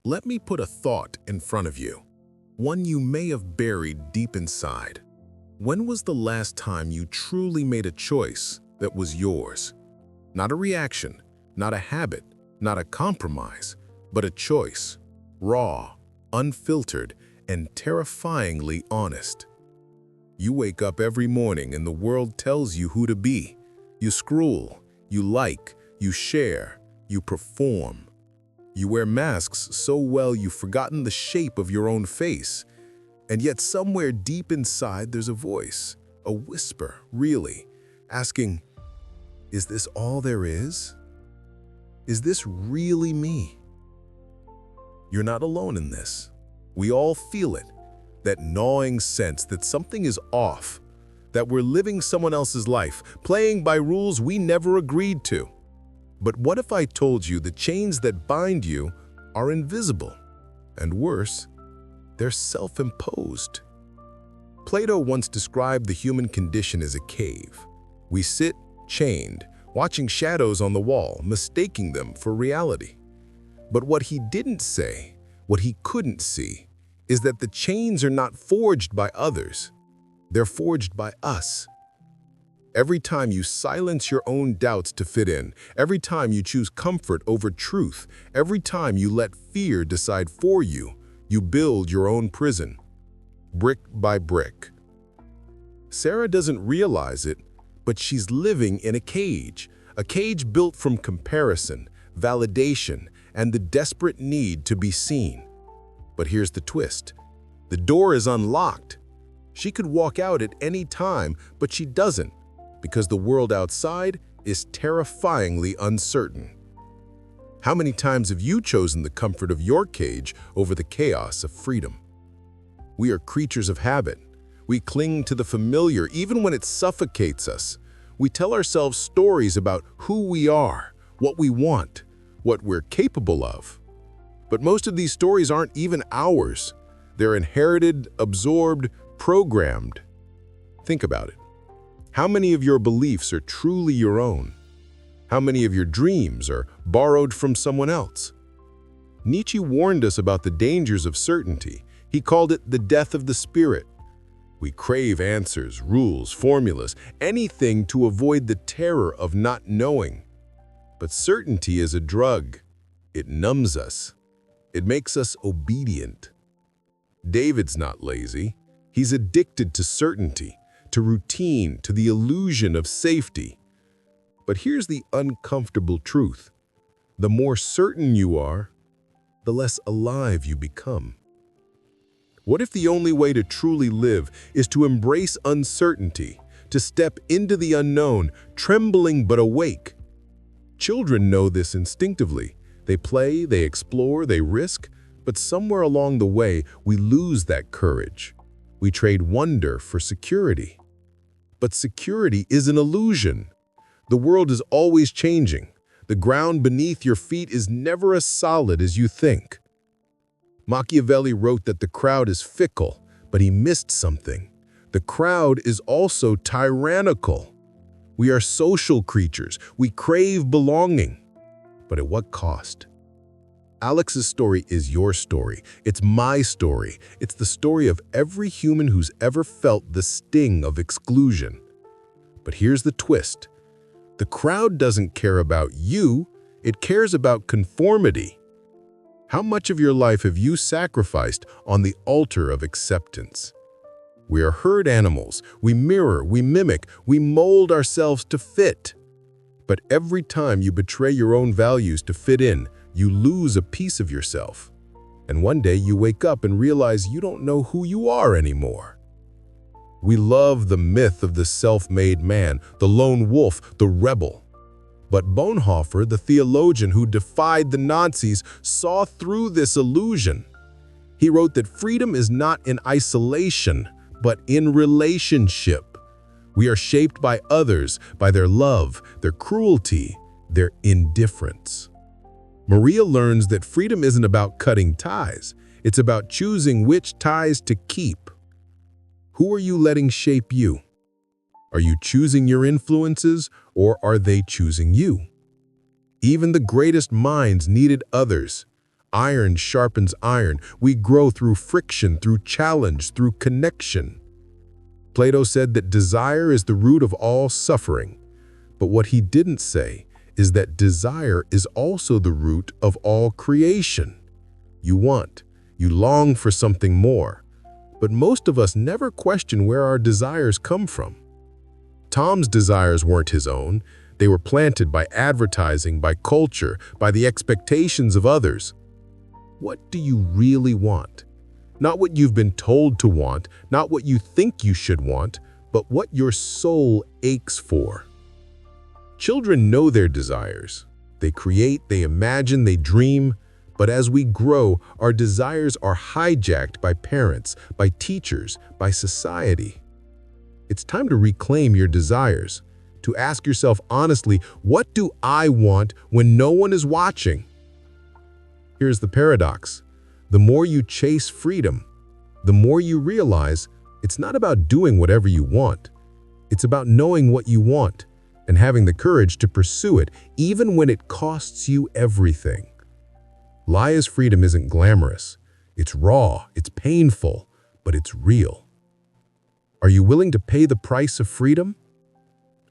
Let me put a thought in front of you, one you may have buried deep inside. When was the last time you truly made a choice that was yours? Not a reaction, not a habit, not a compromise, but a choice. Raw, unfiltered, and terrifyingly honest. You wake up every morning and the world tells you who to be. You scroll, you like, you share, you perform. You wear masks so well you've forgotten the shape of your own face. And yet somewhere deep inside there's a voice, a whisper, really, asking, is this all there is? Is this really me? You're not alone in this. We all feel it, that gnawing sense that something is off, that we're living someone else's life, playing by rules we never agreed to. But what if I told you the chains that bind you are invisible? And worse, they're self-imposed. Plato once described the human condition as a cave. We sit chained, watching shadows on the wall, mistaking them for reality. But what he didn't say, what he couldn't see, is that the chains are not forged by others. They're forged by us. Every time you silence your own doubts to fit in, every time you choose comfort over truth, every time you let fear decide for you, you build your own prison, brick by brick. Sarah doesn't realize it, but she's living in a cage built from comparison, validation, and the desperate need to be seen. But here's the twist. The door is unlocked. She could walk out at any time, but she doesn't, because the world outside is terrifyingly uncertain. How many times have you chosen the comfort of your cage over the chaos of freedom? We are creatures of habit. We cling to the familiar even when it suffocates us. We tell ourselves stories about who we are, what we want, what we're capable of. But most of these stories aren't even ours. They're inherited, absorbed, programmed. Think about it. How many of your beliefs are truly your own? How many of your dreams are borrowed from someone else? Nietzsche warned us about the dangers of certainty. He called it the death of the spirit. We crave answers, rules, formulas, anything to avoid the terror of not knowing. But certainty is a drug. It numbs us. It makes us obedient. David's not lazy. He's addicted to certainty, to routine, to the illusion of safety. But here's the uncomfortable truth. The more certain you are, the less alive you become. What if the only way to truly live is to embrace uncertainty, to step into the unknown, trembling but awake? Children know this instinctively. They play, they explore, they risk, but somewhere along the way, we lose that courage. We trade wonder for security. But security is an illusion. The world is always changing. The ground beneath your feet is never as solid as you think. Machiavelli wrote that the crowd is fickle, but he missed something. The crowd is also tyrannical. We are social creatures. We crave belonging. But at what cost? Alex's story is your story. It's my story. It's the story of every human who's ever felt the sting of exclusion. But here's the twist. The crowd doesn't care about you. It cares about conformity. How much of your life have you sacrificed on the altar of acceptance? We are herd animals. We mirror, we mimic, we mold ourselves to fit. But every time you betray your own values to fit in, you lose a piece of yourself. And one day you wake up and realize you don't know who you are anymore. We love the myth of the self-made man, the lone wolf, the rebel. But Bonhoeffer, the theologian who defied the Nazis, saw through this illusion. He wrote that freedom is not in isolation, but in relationship. We are shaped by others, by their love, their cruelty, their indifference. Maria learns that freedom isn't about cutting ties. It's about choosing which ties to keep. Who are you letting shape you? Are you choosing your influences, or are they choosing you? Even the greatest minds needed others. iron sharpens iron. We grow through friction, through challenge, through connection. Plato said that desire is the root of all suffering. But what he didn't say is that desire is also the root of all creation. You want, you long for something more. But most of us never question where our desires come from. Tom's desires weren't his own. They were planted by advertising, by culture, by the expectations of others. What do you really want? Not what you've been told to want, not what you think you should want, but what your soul aches for. Children know their desires. They create, they imagine, they dream. But as we grow, our desires are hijacked by parents, by teachers, by society. It's time to reclaim your desires, to ask yourself honestly, what do I want when no one is watching? Here's the paradox. The more you chase freedom, the more you realize it's not about doing whatever you want. It's about knowing what you want and having the courage to pursue it, even when it costs you everything. Laya's freedom isn't glamorous. It's raw, it's painful, but it's real. Are you willing to pay the price of freedom?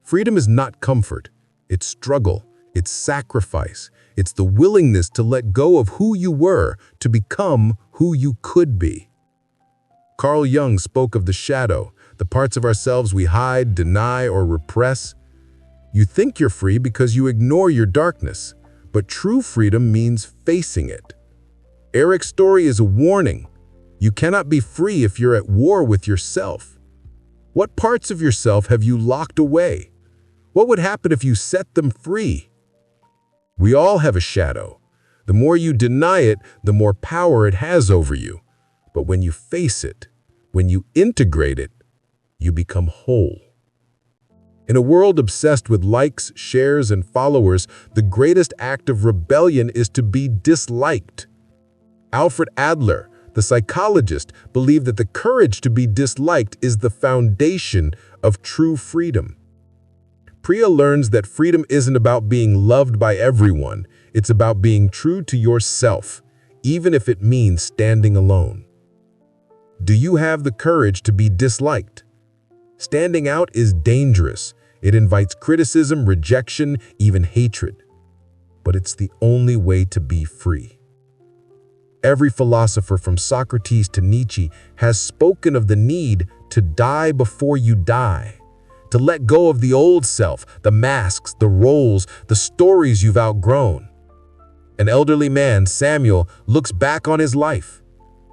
Freedom is not comfort. It's struggle. It's sacrifice. It's the willingness to let go of who you were to become who you could be. Carl Jung spoke of the shadow, the parts of ourselves we hide, deny, or repress. You think you're free because you ignore your darkness, but true freedom means facing it. Eric's story is a warning. You cannot be free if you're at war with yourself. What parts of yourself have you locked away? What would happen if you set them free? We all have a shadow. The more you deny it, the more power it has over you. But when you face it, when you integrate it, you become whole. In a world obsessed with likes, shares, and followers, the greatest act of rebellion is to be disliked. Alfred Adler, the psychologist, believed that the courage to be disliked is the foundation of true freedom. Priya learns that freedom isn't about being loved by everyone. It's about being true to yourself, even if it means standing alone. Do you have the courage to be disliked? Standing out is dangerous. It invites criticism, rejection, even hatred. But it's the only way to be free. Every philosopher from Socrates to Nietzsche has spoken of the need to die before you die, to let go of the old self, the masks, the roles, the stories you've outgrown. An elderly man, Samuel, looks back on his life.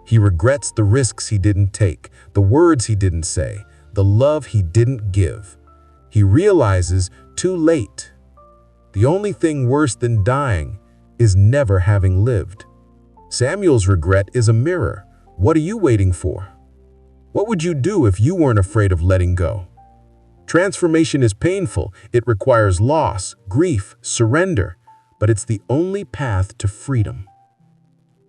He regrets the risks he didn't take, the words he didn't say, the love he didn't give. He realizes too late. The only thing worse than dying is never having lived. Samuel's regret is a mirror. What are you waiting for? What would you do if you weren't afraid of letting go? Transformation is painful. It requires loss, grief, surrender, but it's the only path to freedom.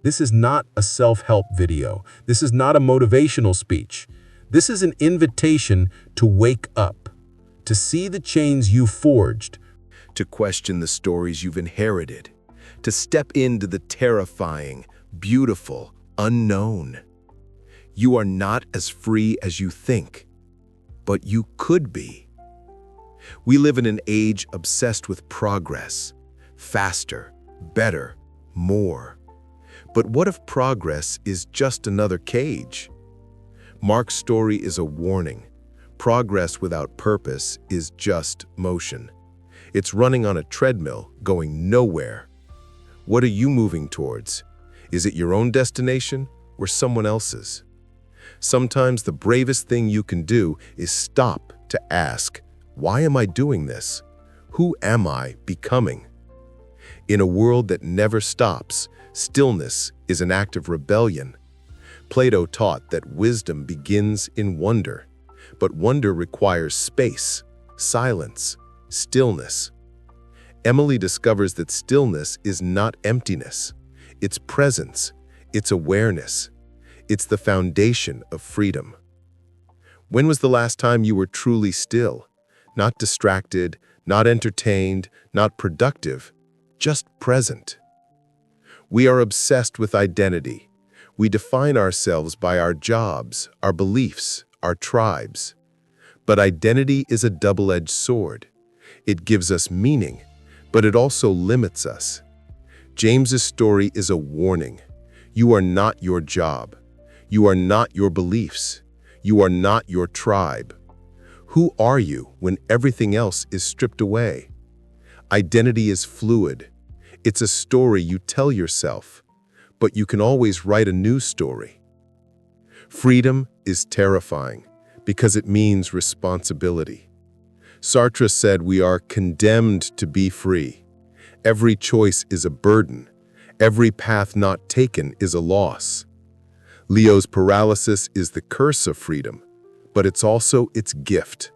This is not a self-help video. This is not a motivational speech. This is an invitation to wake up, to see the chains you forged, to question the stories you've inherited, to step into the terrifying, beautiful, unknown. You are not as free as you think, but you could be. We live in an age obsessed with progress, faster, better, more. But what if progress is just another cage? Mark's story is a warning. Progress without purpose is just motion. It's running on a treadmill, going nowhere. What are you moving towards? Is it your own destination or someone else's? Sometimes the bravest thing you can do is stop to ask, why am I doing this? Who am I becoming? In a world that never stops, stillness is an act of rebellion. Plato taught that wisdom begins in wonder, but wonder requires space, silence, stillness. Emily discovers that stillness is not emptiness. It's presence, it's awareness. It's the foundation of freedom. When was the last time you were truly still? Not distracted, not entertained, not productive, just present. We are obsessed with identity. We define ourselves by our jobs, our beliefs, our tribes. But identity is a double-edged sword. It gives us meaning, but it also limits us. James's story is a warning. You are not your job. You are not your beliefs. You are not your tribe. Who are you when everything else is stripped away? Identity is fluid. It's a story you tell yourself, but you can always write a new story. Freedom is terrifying because it means responsibility. Sartre said we are condemned to be free. Every choice is a burden. Every path not taken is a loss. Leo's paralysis is the curse of freedom, but it's also its gift.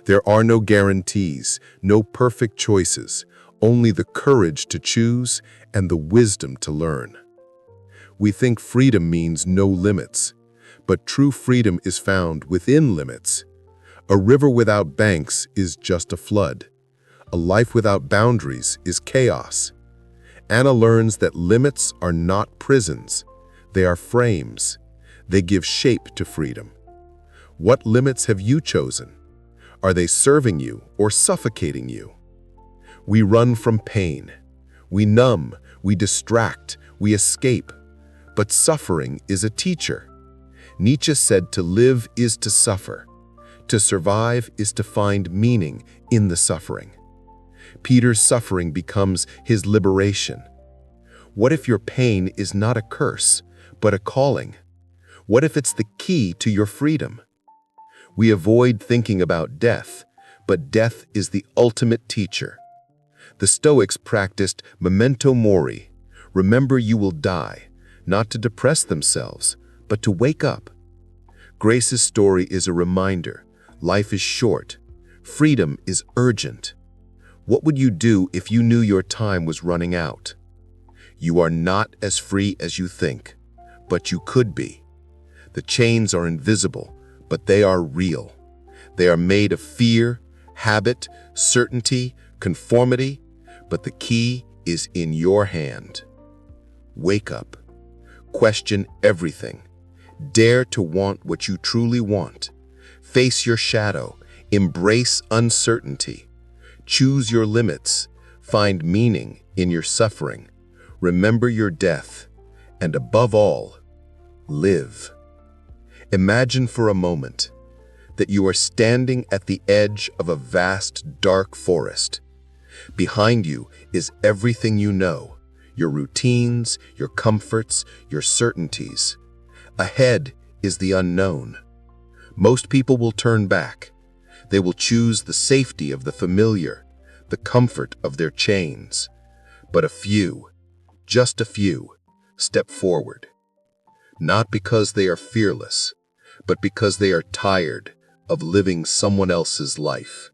There are no guarantees, no perfect choices, only the courage to choose and the wisdom to learn. We think freedom means no limits, but true freedom is found within limits. A river without banks is just a flood. A life without boundaries is chaos. Anna learns that limits are not prisons. They are frames. They give shape to freedom. What limits have you chosen? Are they serving you or suffocating you? We run from pain. We numb, we distract, we escape. But suffering is a teacher. Nietzsche said to live is to suffer. To survive is to find meaning in the suffering. Peter's suffering becomes his liberation. What if your pain is not a curse, but a calling? What if it's the key to your freedom? We avoid thinking about death, but death is the ultimate teacher. The Stoics practiced memento mori. Remember you will die, not to depress themselves, but to wake up. Grace's story is a reminder. Life is short. Freedom is urgent. What would you do if you knew your time was running out? You are not as free as you think, but you could be. The chains are invisible, but they are real. They are made of fear, habit, certainty, conformity, but the key is in your hand. Wake up. Question everything. Dare to want what you truly want. Face your shadow. Embrace uncertainty. Choose your limits. Find meaning in your suffering. Remember your death. And above all, live. Imagine for a moment that you are standing at the edge of a vast, dark forest. Behind you is everything you know, your routines, your comforts, your certainties. Ahead is the unknown. Most people will turn back. They will choose the safety of the familiar, the comfort of their chains. But a few, just a few, step forward. Not because they are fearless, but because they are tired of living someone else's life.